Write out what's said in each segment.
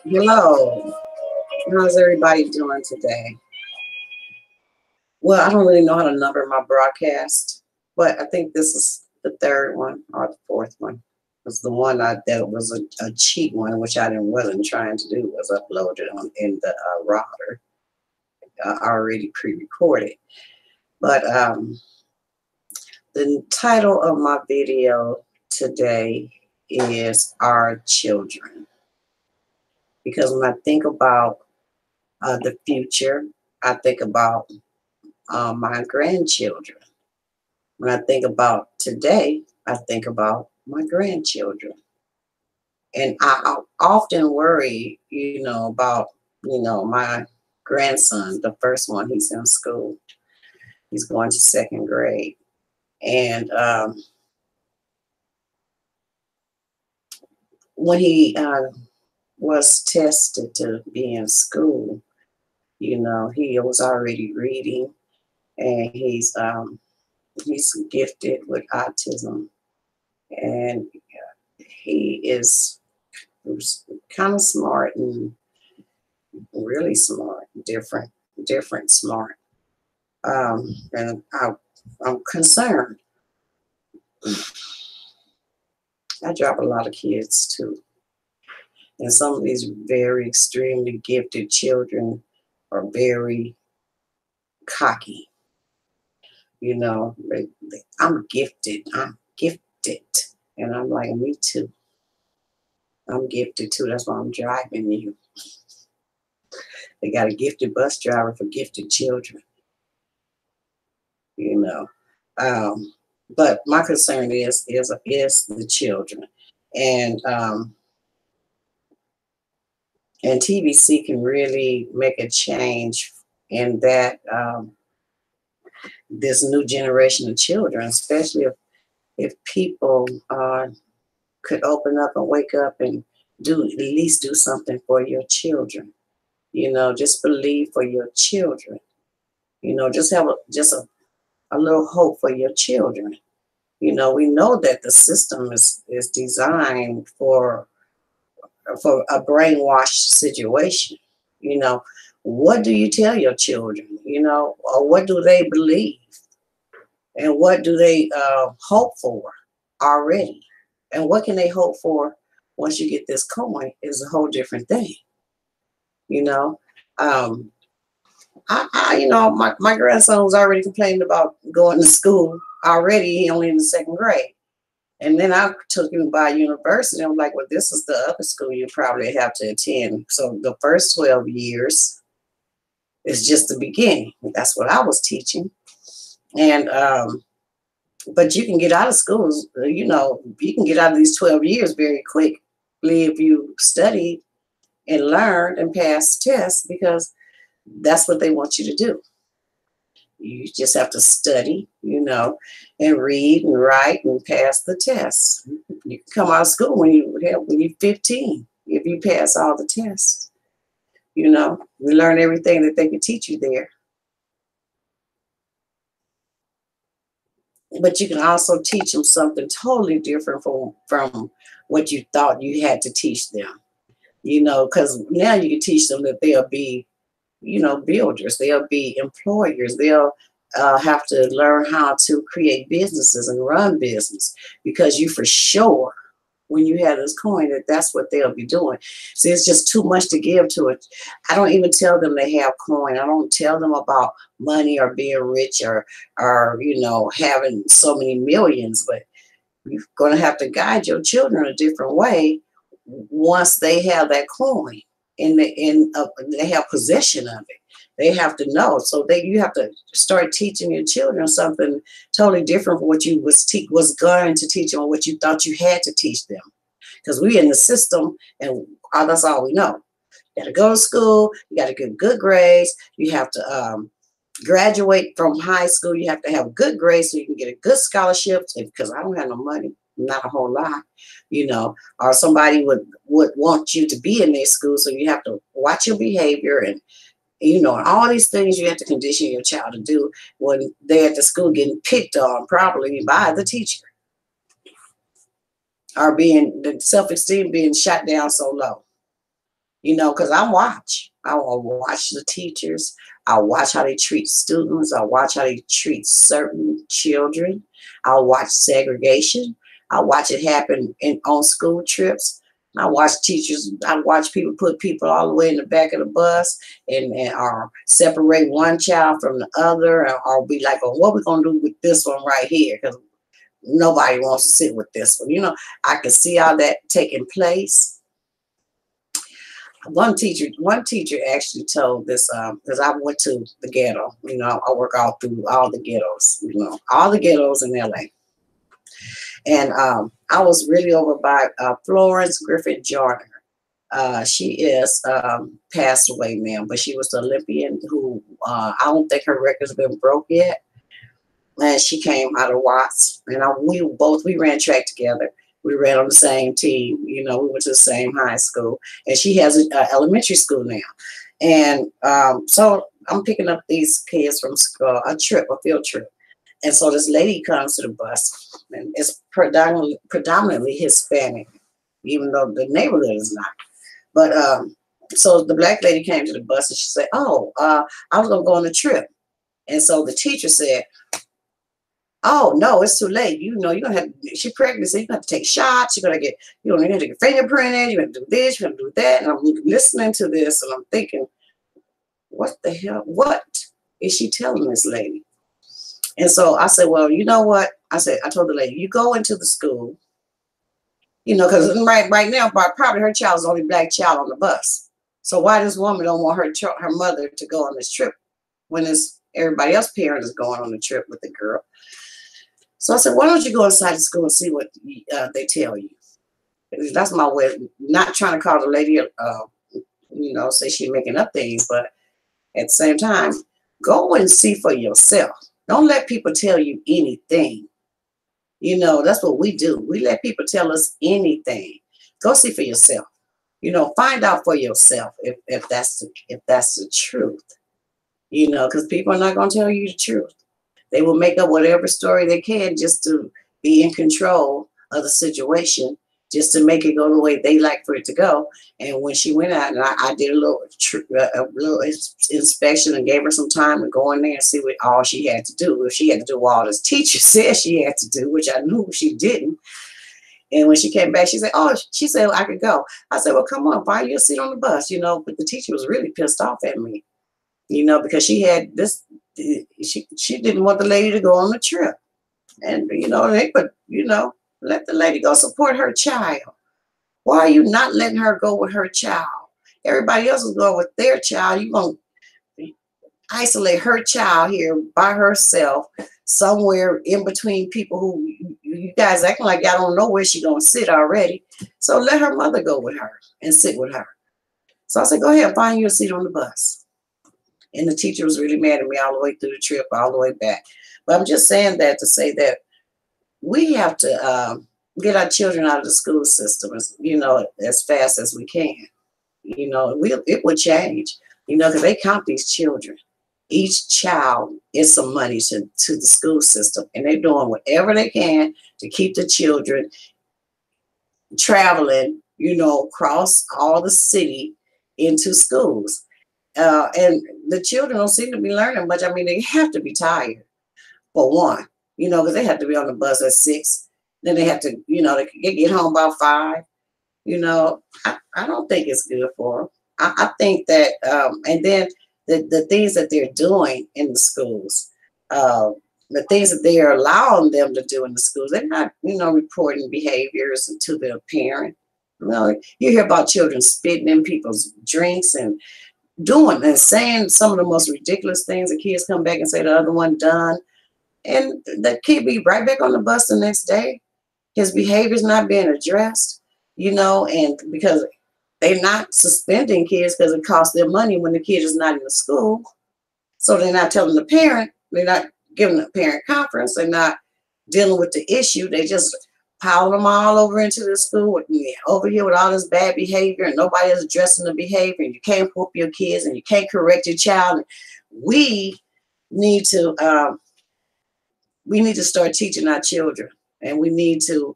Hello, how's everybody doing today? Well, I don't really know how to number my broadcast, but I think this is the third one or the fourth one. Was the one that was a cheat one, which I wasn't trying to do, was uploaded on in the router, already pre-recorded. But the title of my video today is Our Children, because when I think about the future, I think about my grandchildren. When I think about today, I think about my grandchildren. And I often worry, about, my grandson, the first one, he's in school. He's going to second grade. And when he was tested to be in school, he was already reading, and he's gifted with autism, and he is kind of smart and really smart, different smart. And I'm concerned. I drop a lot of kids too, and some of these very extremely gifted children are very cocky. I'm gifted. And I'm like, me too. I'm gifted too. That's why I'm driving you. They got a gifted bus driver for gifted children. But my concern is the children, and TBC can really make a change in that this new generation of children, especially if people could open up and wake up and at least do something for your children. Just believe for your children. Just have a little hope for your children. We know that the system is designed for a brainwashed situation. What do you tell your children? Or what do they believe? And what do they hope for already? And what can they hope for once you get this coin is a whole different thing. My grandson was already complaining about going to school already. He only in the second grade. And then I took him by university. I'm like, well, this is the other school you probably have to attend. So the first 12 years is just the beginning. That's what I was teaching. And but you can get out of schools, you can get out of these 12 years very quickly if you studied and learned and passed tests, because that's what they want you to do. You just have to study, and read and write and pass the tests. You can come out of school when you're 15 if you pass all the tests. You learn everything that they can teach you there. But you can also teach them something totally different from what you thought you had to teach them. Because now you can teach them that they'll be, builders, they'll be employers, they'll have to learn how to create businesses and run business, because you for sure, when you have this coin, that's what they'll be doing. See, it's just too much to give to it. I don't even tell them they have coin. I don't tell them about money or being rich or having so many millions, but you're going to have to guide your children a different way once they have that coin and they have possession of it. They have to know. So you have to start teaching your children something totally different from what you was going to teach them, or what you thought you had to teach them. Because we're in the system, and that's all we know. You got to go to school. You got to get good grades. You have to graduate from high school. You have to have good grades so you can get a good scholarship. Because I don't have no money, not a whole lot, or somebody would want you to be in their school. So you have to watch your behavior and all these things you have to condition your child to do when they're at the school getting picked on probably by the teacher, or the self-esteem being shot down so low. because I will watch the teachers. I watch how they treat students. I watch how they treat certain children. I'll watch segregation. I watch it happen on school trips. I watch people put people all the way in the back of the bus and or separate one child from the other, or be like, oh, what we going to do with this one right here? Because nobody wants to sit with this one. I can see all that taking place. One teacher actually told this, because I went to the ghetto. I work all through all the ghettos, all the ghettos in LA. And I was really over by Florence Griffith Joyner. She is passed away now, but she was the Olympian who I don't think her record's been broke yet. And she came out of Watts, and we ran track together. We ran on the same team. We went to the same high school, and she has an elementary school now. And so I'm picking up these kids from a field trip. And so this lady comes to the bus, and it's predominantly Hispanic, even though the neighborhood is not. But so the black lady came to the bus, and she said, "Oh, I was gonna go on a trip." And so the teacher said, "Oh no, it's too late. You're gonna have. She's pregnant, so you're gonna have to take shots. You're gonna you're gonna get fingerprinted. You're gonna do this. You're gonna do that." And I'm listening to this, and I'm thinking, "What the hell? What is she telling this lady?" And so I said, "Well, you know what?" I told the lady, "You go into the school, because right now, probably her child is the only black child on the bus. So why this woman don't want her mother to go on this trip when everybody else's parent is going on the trip with the girl?" So I said, "Why don't you go inside the school and see what they tell you?" That's my way of not trying to call the lady, say she's making up things, but at the same time, go and see for yourself. Don't let people tell you anything. That's what we do. We let people tell us anything. Go see for yourself. Find out for yourself if that's the truth. Because people are not going to tell you the truth. They will make up whatever story they can just to be in control of the situation, just to make it go the way they like for it to go. And when she went out, and I did a little inspection and gave her some time to go in there and see what all she had to do. If she had to do all this teacher said she had to do, which I knew she didn't. And when she came back, she said, I could go. I said, "Well, come on, find you a seat on the bus," But the teacher was really pissed off at me, because she had this. She didn't want the lady to go on the trip, and they could let the lady go support her child. Why are you not letting her go with her child? Everybody else is going with their child. You're going to isolate her child here by herself somewhere in between people who you guys acting like y'all don't know where she's going to sit already. So let her mother go with her and sit with her. So I said, "Go ahead, find you a seat on the bus." And the teacher was really mad at me all the way through the trip, all the way back. But I'm just saying that to say that we have to get our children out of the school system, as fast as we can. It will change, because they count these children. Each child is some money to the school system, and they're doing whatever they can to keep the children traveling, across all the city into schools. And the children don't seem to be learning much. I mean, they have to be tired, for one, because they have to be on the bus at 6. Then they have to, they get home by 5. I don't think it's good for them. I think that, and then the things that they're doing in the schools, the things that they are allowing them to do in the schools, they're not, reporting behaviors to the parent. You hear about children spitting in people's drinks and doing and saying some of the most ridiculous things. The kids come back and say the other one done, and the kid be right back on the bus the next day. His behavior's not being addressed, and because they're not suspending kids because it costs them money when the kid is not in the school. So they're not telling the parent, they're not giving the parent conference, they're not dealing with the issue. They just pile them all over into the school over here with all this bad behavior, and nobody is addressing the behavior, and you can't whoop your kids, and you can't correct your child. We need to start teaching our children, and we need to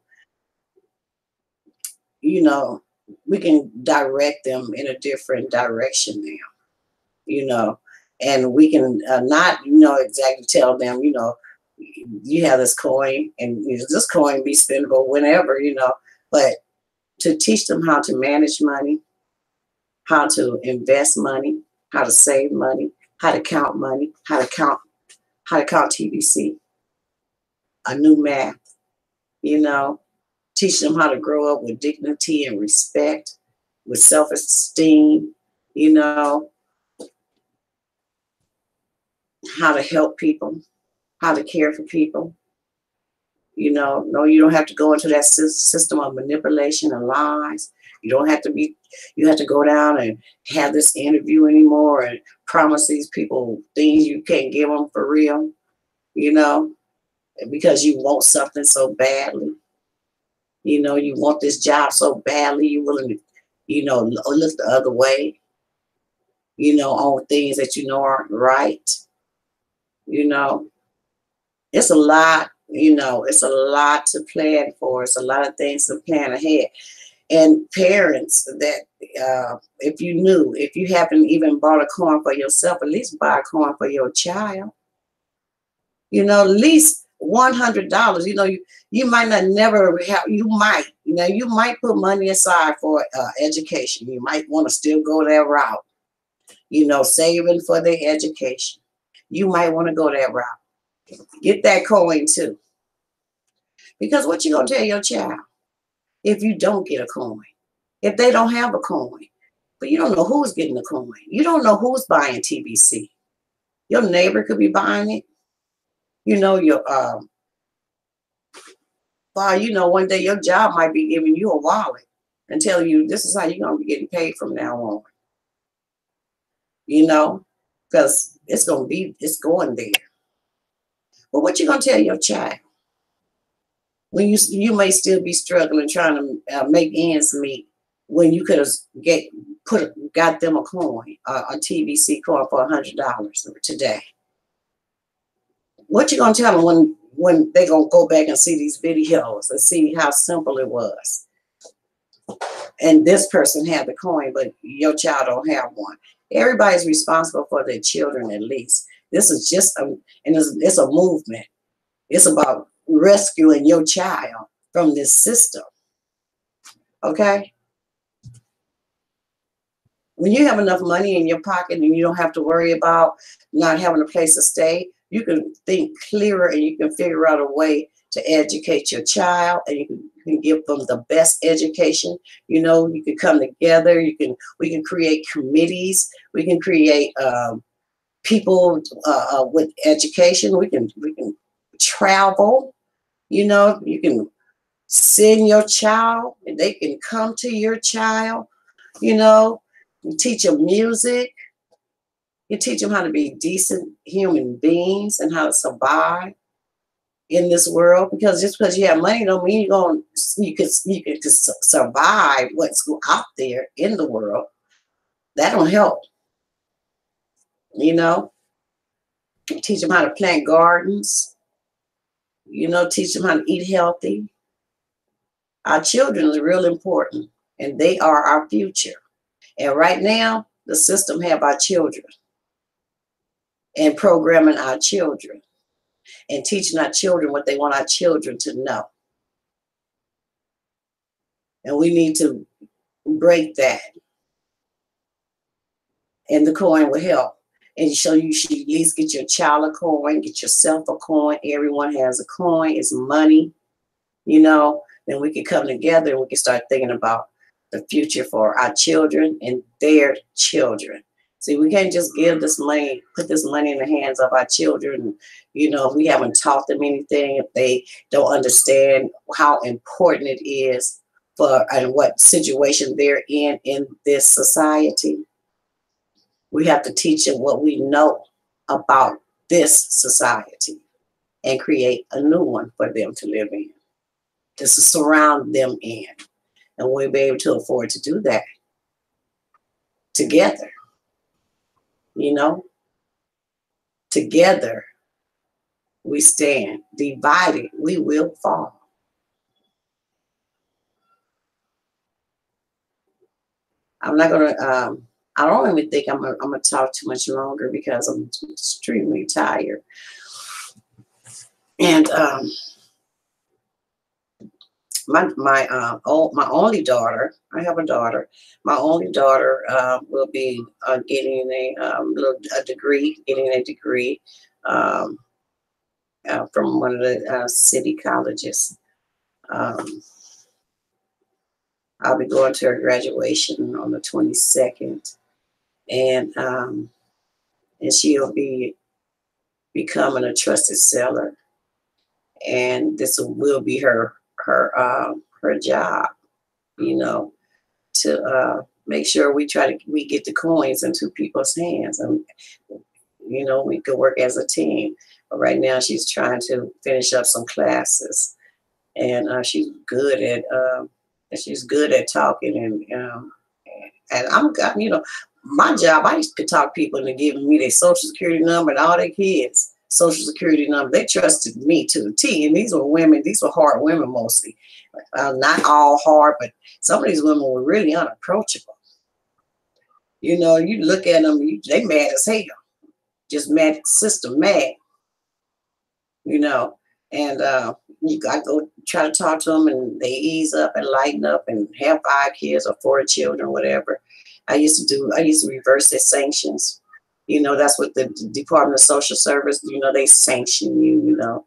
we can direct them in a different direction now, you know, and we can not, you know, exactly tell them, you know, you have this coin and this coin be spendable whenever, you know, but to teach them how to manage money, how to invest money, how to save money, how to count money, how to count TBC, a new math, you know, teach them how to grow up with dignity and respect, with self-esteem, you know, how to help people, how to care for people. You know, no, you don't have to go into that system of manipulation and lies. You don't have to be, you have to go down and have this interview anymore and promise these people things you can't give them for real, you know, because you want something so badly. You know, you want this job so badly, you're willing to, you know, look the other way, you know, on things that you know aren't right. You know, it's a lot, you know, it's a lot to plan for. It's a lot of things to plan ahead. And parents that, if you knew, if you haven't even bought a coin for yourself, at least buy a coin for your child. You know, at least $100. You know, you might not never have, you might, you know, you might put money aside for education. You might want to still go that route, you know, saving for their education. You might want to go that route. Get that coin too. Because what you going to tell your child if you don't get a coin? If they don't have a coin? But you don't know who's getting the coin. You don't know who's buying TBC. Your neighbor could be buying it. You know, your well, you know, one day your job might be giving you a wallet and tell you this is how you're going to be getting paid from now on. You know, because it's going there. But what you going to tell your child when you may still be struggling trying to make ends meet when you could have got them a coin, a TBC coin for $100 today? What you going to tell them when they going to go back and see these videos and see how simple it was? And this person had the coin, but your child don't have one. Everybody's responsible for their children at least. This is just it's a movement. It's about rescuing your child from this system. Okay? When you have enough money in your pocket and you don't have to worry about not having a place to stay, you can think clearer and you can figure out a way to educate your child, and you can give them the best education. You know, you can come together. We can create committees. We can create people with education. We can travel. You know, you can send your child, and they can come to your child. You know, you teach them music. You teach them how to be decent human beings and how to survive in this world. Because just because you have money don't mean you can survive what's out there in the world. That don't help. You know, teach them how to plant gardens. You know, teach them how to eat healthy. Our children is real important, and they are our future. And right now, the system have our children and programming our children and teaching our children what they want our children to know. And we need to break that. And the coin will help. And so you should at least get your child a coin, get yourself a coin. Everyone has a coin. It's money, you know. Then we can come together and we can start thinking about the future for our children and their children. See, we can't just give this money, put this money in the hands of our children. You know, if we haven't taught them anything, if they don't understand how important it is for and what situation they're in this society. We have to teach them what we know about this society and create a new one for them to live in, to surround them in. And we'll be able to afford to do that together. You know, together we stand. Divided, we will fall. I'm not gonna. I don't even think I'm gonna talk too much longer because I'm extremely tired. And my only daughter. I have a daughter. My only daughter will be getting a degree, um, from one of the city colleges. Um, I'll be going to her graduation on the 22nd, and she'll be becoming a trusted seller, and this will be her job, you know, to make sure we get the coins into people's hands, and you know, we could work as a team. But right now, she's trying to finish up some classes, and she's good at talking, and you know, my job. I used to talk to people and giving me their social security number and all their kids' social security number. They trusted me to the T, and these were women. These were hard women mostly. Not all hard, but some of these women were really unapproachable. You know, you look at them, they mad as hell, just mad, system mad. You know, and I go try to talk to them, and they ease up and lighten up and have 5 kids or 4 children, whatever. I used to reverse their sanctions. You know, that's what the Department of Social Service, you know, they sanction you, you know,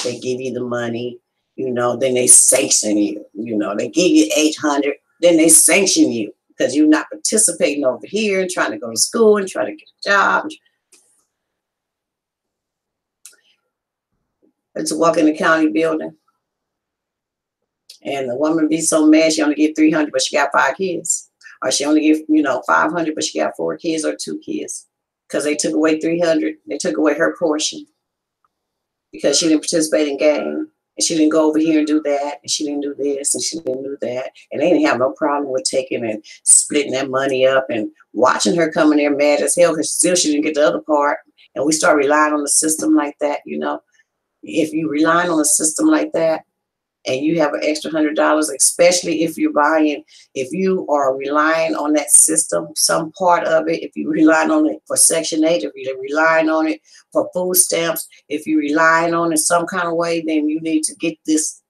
they give you the money, you know, then they sanction you, you know, they give you 800, then they sanction you because you're not participating over here and trying to go to school and trying to get a job. It's a walk in the county building, and the woman be so mad she only get 300, but she got 5 kids, or she only get, you know, 500, but she got 4 kids or 2 kids, because they took away 300. They took away her portion because she didn't participate in game, and she didn't go over here and do that, and she didn't do this, and she didn't do that, and they didn't have no problem with taking and splitting that money up and watching her come in there mad as hell because still she didn't get the other part, and we start relying on the system like that, you know. If you rely on a system like that and you have an extra $100, especially if you are relying on that system, some part of it, if you're relying on it for Section 8, if you're relying on it for food stamps, if you're relying on it some kind of way, then you need to get this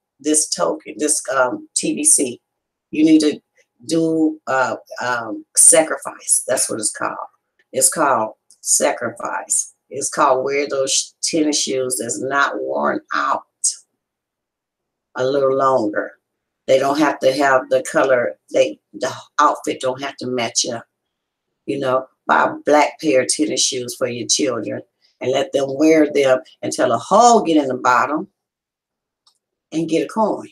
token, this TBC. You need to do sacrifice. That's what it's called. It's called sacrifice. It's called wear those tennis shoes that's not worn out a little longer. They don't have to have the color. The outfit don't have to match up. You know, buy a black pair of tennis shoes for your children and let them wear them until a hole get in the bottom and get a coin.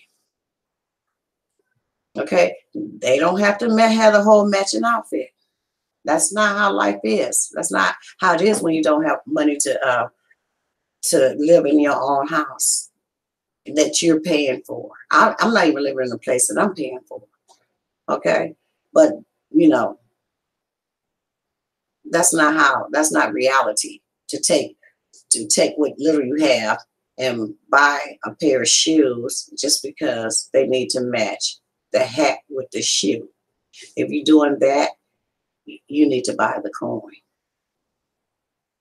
Okay, they don't have to have the whole matching outfit. That's not how life is. That's not how it is when you don't have money to live in your own house that you're paying for. I'm not even living in a place that I'm paying for. Okay, but you know, that's not reality. To take what little you have and buy a pair of shoes just because they need to match the hat with the shoe. If you're doing that, you need to buy the coin.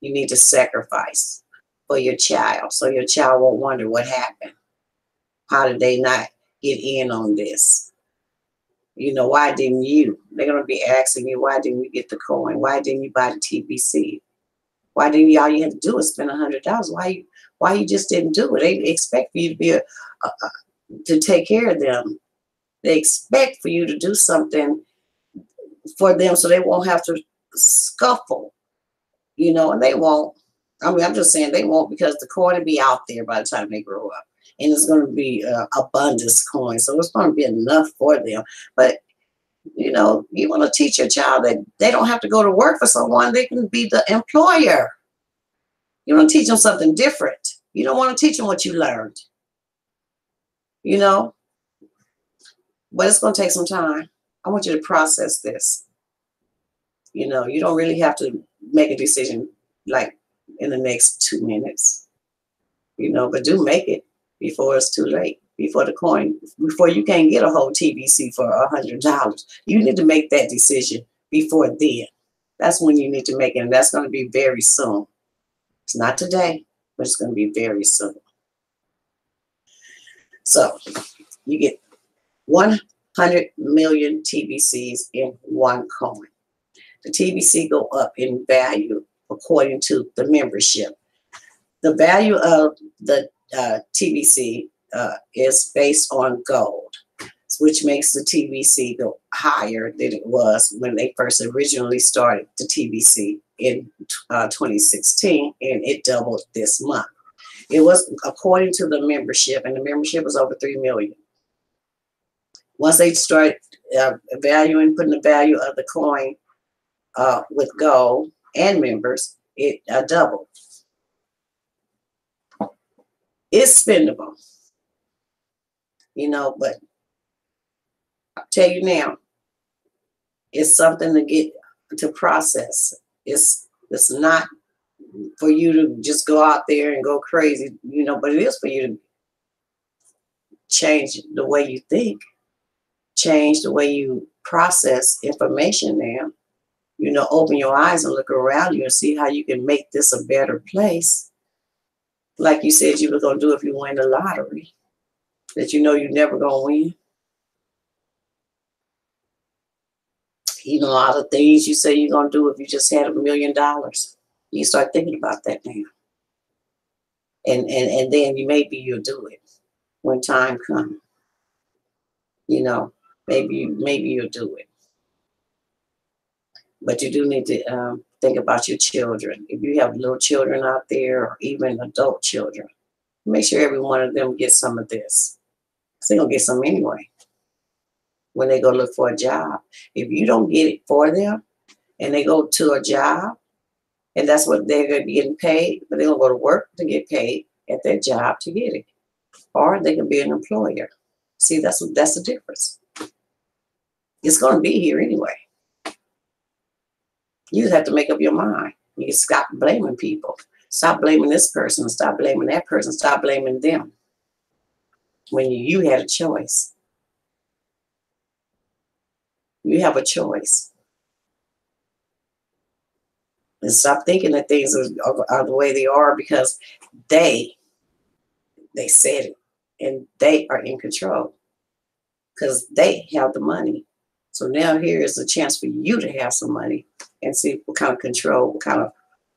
You need to sacrifice for your child so your child won't wonder what happened. How did they not get in on this? You know, why didn't you? They're going to be asking you, why didn't you get the coin? Why didn't you buy the TBC? Why didn't you? All you had to do is spend $100. Why you just didn't do it? They expect for you to be to take care of them. They expect for you to do something for them so they won't have to scuffle, you know, and they won't. I mean, I'm just saying they won't, because the coin will be out there by the time they grow up. And it's going to be abundance coin. So it's going to be enough for them. But, you know, you want to teach your child that they don't have to go to work for someone. They can be the employer. You want to teach them something different. You don't want to teach them what you learned, you know. But it's going to take some time. I want you to process this. You know, you don't really have to make a decision like in the next 2 minutes, you know, but do make it before it's too late. before the coin, before you can get a whole TBC for $100. You need to make that decision before then. That's when you need to make it, and that's going to be very soon. It's not today, but it's going to be very soon. So you get 100 million TBCs in one coin. The TBC go up in value according to the membership. The value of the TBC is based on gold, which makes the TBC go higher than it was when they first originally started the TBC in 2016, and it doubled this month. It was according to the membership, and the membership was over 3 million. Once they start putting the value of the coin with gold and members, it doubled. It's spendable, you know, but I'll tell you now, it's something to get to process. It's not for you to just go out there and go crazy, you know, but it is for you to change the way you think, change the way you process information now. You know, open your eyes and look around you and see how you can make this a better place. Like you said you were going to do if you win the lottery, that you know you're never going to win. You know, all the things you say you're going to do if you just had $1 million. You start thinking about that now. And then maybe you'll do it when time comes. You know, maybe you'll do it. But you do need to think about your children. If you have little children out there or even adult children, make sure every one of them gets some of this. Because they're going to get some anyway when they go look for a job. If you don't get it for them and they go to a job and that's what they're going to be getting paid, but they're going to go to work to get paid at their job to get it. Or they can be an employer. See, that's the difference. It's going to be here anyway. You just have to make up your mind. You can stop blaming people. Stop blaming this person. Stop blaming that person. Stop blaming them. When you had a choice. You have a choice. And stop thinking that things are the way they are because they said it. And they are in control. Because they have the money. So now here is a chance for you to have some money and see what kind of control,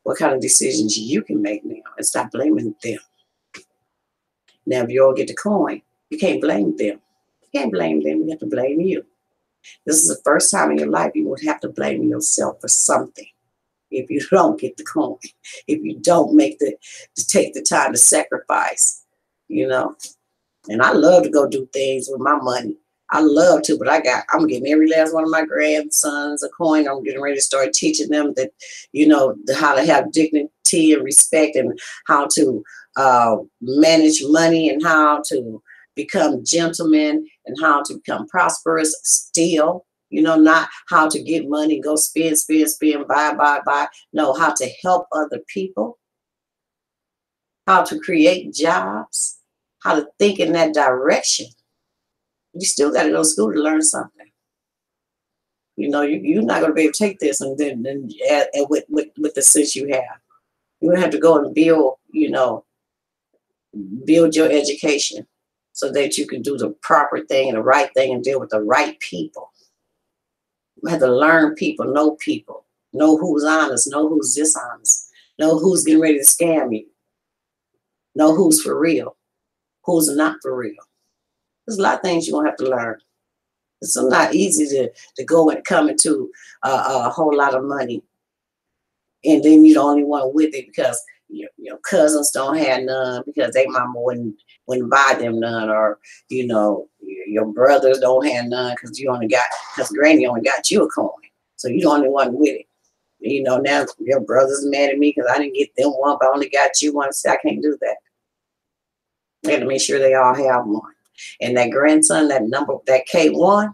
what kind of decisions you can make now, and stop blaming them. Now, if you all get the coin, you can't blame them. You can't blame them. You have to blame you. This is the first time in your life you would have to blame yourself for something. If you don't get the coin, if you don't take the time to sacrifice, you know. And I love to go do things with my money. I love to, but I'm getting every last one of my grandsons a coin. I'm getting ready to start teaching them that, you know, how to have dignity and respect and how to manage money and how to become gentlemen and how to become prosperous still, you know, not how to get money, go spend, buy. No, how to help other people, how to create jobs, how to think in that direction. You still got to go to school to learn something. You know, you're not going to be able to take this and then with the sense you have. You're going to have to go and build, you know, build your education so that you can do the proper thing and the right thing and deal with the right people. You have to learn people, know who's honest, know who's dishonest, know who's getting ready to scam you, know who's for real, who's not for real. There's a lot of things you're going to have to learn. It's not easy to go and come into a whole lot of money. And then you're the only one with it because your cousins don't have none because their mama wouldn't buy them none. Or, you know, your brothers don't have none because granny only got you a coin. So you're the only one with it. You know, now your brother's mad at me because I didn't get them one, but I only got you one. See, I can't do that. I got to make sure they all have one. And that grandson, that K1,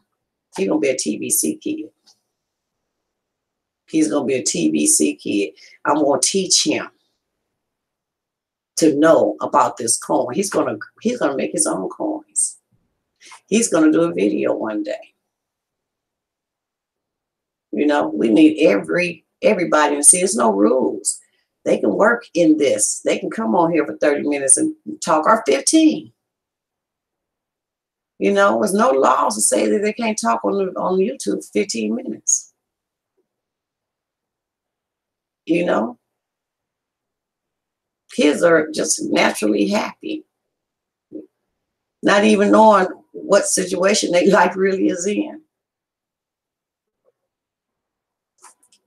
he's going to be a TBC kid. He's going to be a TBC kid. I'm going to teach him to know about this coin. He's going to make his own coins. He's going to do a video one day. You know, we need everybody to see there's no rules. They can work in this. They can come on here for 30 minutes and talk, or 15. You know, there's no laws to say that they can't talk on YouTube 15 minutes. You know, kids are just naturally happy, not even knowing what situation their life really is in.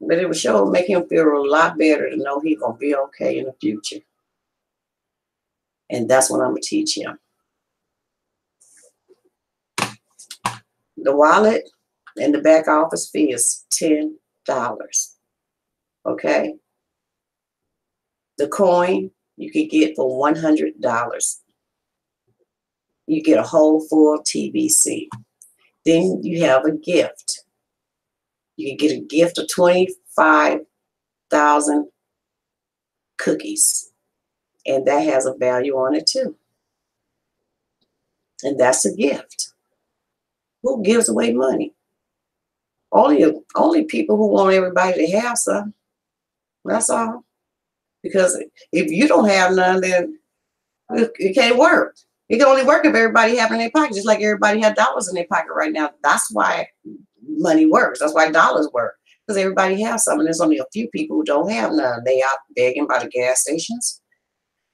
But it would sure make him feel a lot better to know he's going to be okay in the future. And that's what I'm going to teach him. The wallet and the back office fee is $10. Okay? The coin you could get for $100. You get a whole full TBC. Then you have a gift. You can get a gift of 25,000 cookies. And that has a value on it too. And that's a gift. Who gives away money? Only people who want everybody to have some. That's all. Because if you don't have none, then it can't work. It can only work if everybody have it in their pocket, just like everybody have dollars in their pocket right now. That's why money works. That's why dollars work. Because everybody has some, and there's only a few people who don't have none. They out begging by the gas stations.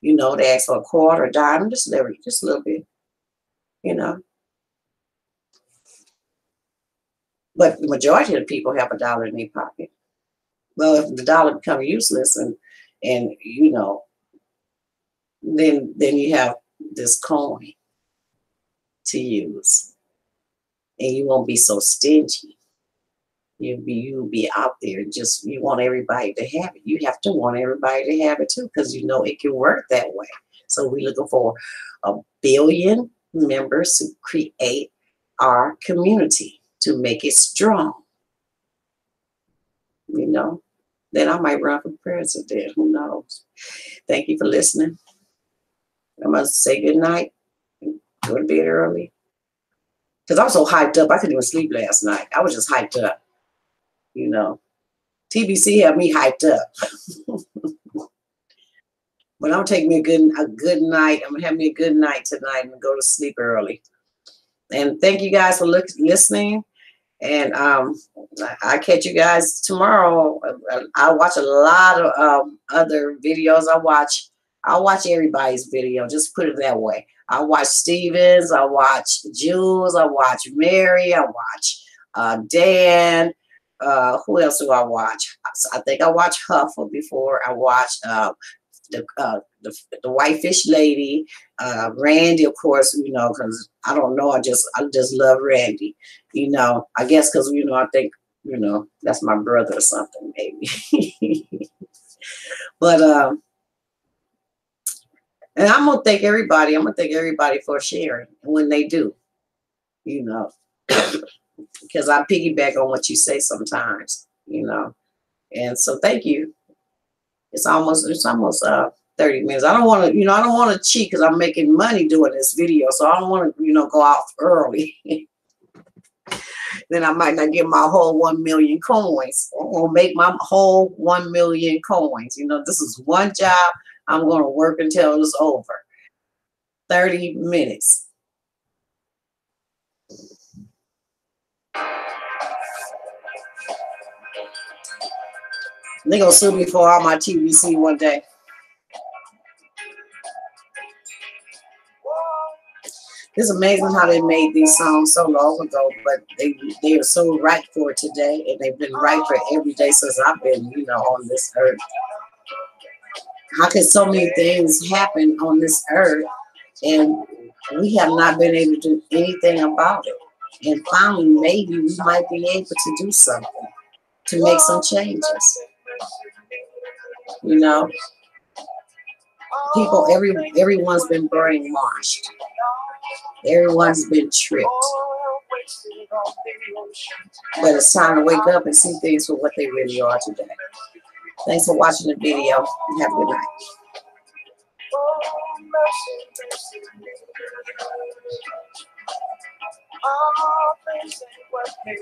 You know, they ask for a quarter, a dime, just a little bit. You know. But the majority of the people have $1 in their pocket. Well, if the dollar becomes useless and you know, then you have this coin to use. And you won't be so stingy. You'll be out there, just you want everybody to have it. You have to want everybody to have it too, because you know it can work that way. So we're looking for 1 billion members to create our community, to make it strong. You know, then I might run for president. Who knows? Thank you for listening. I must say good night. Go to bed early. Because I was so hyped up, I couldn't even sleep last night. I was just hyped up. You know, TBC had me hyped up. But I'm going to take me a good night. I'm going to have me a good night tonight and go to sleep early. And thank you guys for listening. And I catch you guys tomorrow. I watch a lot of other videos. I watch everybody's video. Just put it that way. I watch Stevens. I watch Jules. I watch Mary. I watch Dan. Who else do I watch? I think I watched Huffer before. I watched the Whitefish Lady, Randy, of course, you know, because I don't know, I just love Randy, you know. I guess because, you know, I think, you know, that's my brother or something, maybe. But and I'm gonna thank everybody. I'm gonna thank everybody for sharing when they do, you know, because I piggyback on what you say sometimes, you know. And so thank you. It's almost 30 minutes. I don't want to, you know, I don't want to cheat because I'm making money doing this video. So I don't want to, you know, go off early. Then I might not get my whole 1 million coins. I'm going to make my whole 1 million coins. You know, this is one job. I'm going to work until it's over. 30 minutes. They're going to sue me for all my TBC one day. It's amazing how they made these songs so long ago, but they are so right for today, and they've been right for every day since I've been, you know, on this earth. How can so many things happen on this earth, and we have not been able to do anything about it? And finally, maybe we might be able to do something to make some changes. You know, people, everyone's been brainwashed. Everyone's been tricked. But it's time to wake up and see things for what they really are today. Thanks for watching the video. Have a good night. All things ain't what they